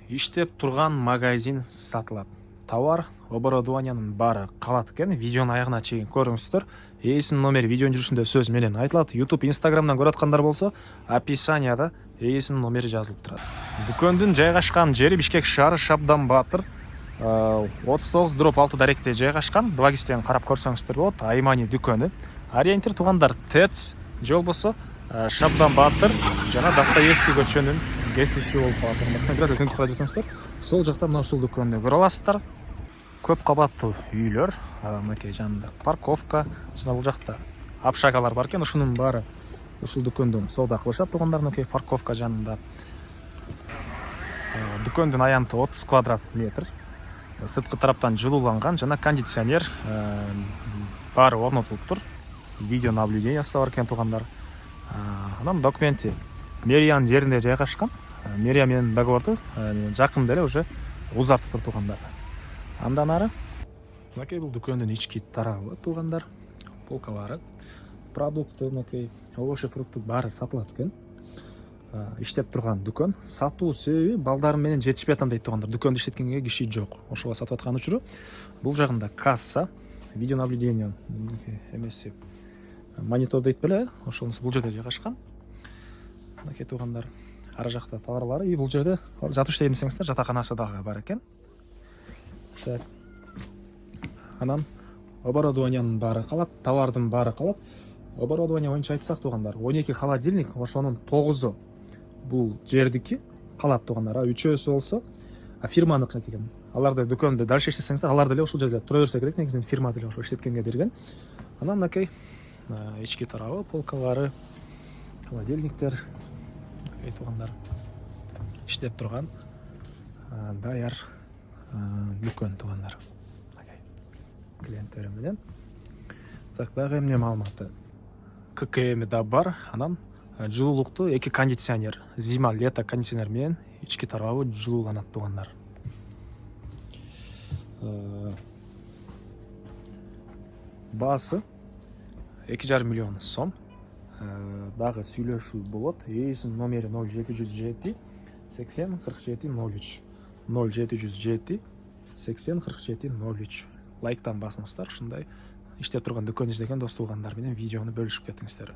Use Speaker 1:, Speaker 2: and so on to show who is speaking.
Speaker 1: иштеп турган магазин сатылат. Товар оборудованиянын баары калат экен. Видеонун аягына чейин көрүңүздөр. Ээсинин номери видеонун жүрүшүндө сөз менен айтылат. YouTube, Instagram'дан көрүп аткандар болсо, описанияда ээсинин номери жазылып турат. Дүкөндүн жайгашкан жери Бишкек шаары, Шабдан Батыр 39/6 даректе жайгашкан. 2 кестен карап көрсөңүздөр болот. Аймани дүкөнү. Ориентир туугандар ТЭЦ же болбосо Шабдан Батыр жана Достоевский көчөнүн кесиши болуп калат. Бираз өтүнүп кара жатсаңыздар, сол жакта мына ушул дүкөндү көрө аласыздар. Көп кабаттуу үйлөр, мынакей жанында парковка, жана бул жакта общагалар бар экен. Ушунун баары ушул дүкөндөн соода кылышат туугандар. Мынакей парковка жанында. Дүкөндүн аянты 30 квадрат метр. Сырткы тараптан жылууланган жана кондиционер баары орнотулуп тур. Видео наблюдениясы бар экен туугандар. Анан документи мэриянын жеринде жайгашкан. Мэрия менен договорду жакында эле уже узартып туугандар. Андан ары мынакей бул дүкөндүн ички тарабы туугандар. Полкалары, продукты, мынакей овощ фрукты баары сатылат экен. Иштеп турган дүкөн. Сатуу себеби балдарым менен жетишпей атам дейт туугандар. Дүкөндү иштеткенге киши жок. Ошого сатып аткан учуру. Бул жагында касса, видео наблюдение эмеси, монитор дейт беле, ошонусу бул жерде жайгашкан. Мынакей туугандар, ары жакта товарлары, и бул жерде жатыш дейм десеңиздер, жатаканасы дагы бар экен. Так. Анан оборудованиянын баары калат, товардын баары калат. Оборудование боюнча айтсак туугандар, 12 холодильник, ошонун 9-у бул жердики калат туугандар. 3-өсү болсо фирманыкы экен. Аларды дүкөндө дальше иштесеңиздер, алар деле ушул жерде тура берсе керек, негизинен фирма деле ошо иштеткенге берген. Анан мынакей ички тарабы, полкалары, холодильниктер, мынакей туугандар иштеп турган даяр дүкөн туугандар. Клиенттери менен. Так, дагы эмне маалыматы? ККМ да бар. Анан жылуулукту 2 кондиционер, зима, лето кондиционер менен ички тарабы жылууланат туугандар. Баасы 2,5 миллион сом. Дагы сүйлөшүү болот. Ээсинин номери 0707 80 47 03. 0707 80 47 03. Лайктан басыңыздар, ушундай иштеп турган дүкөн издеген дос туугандар менен видеону бөлүшүп кетиңиздер.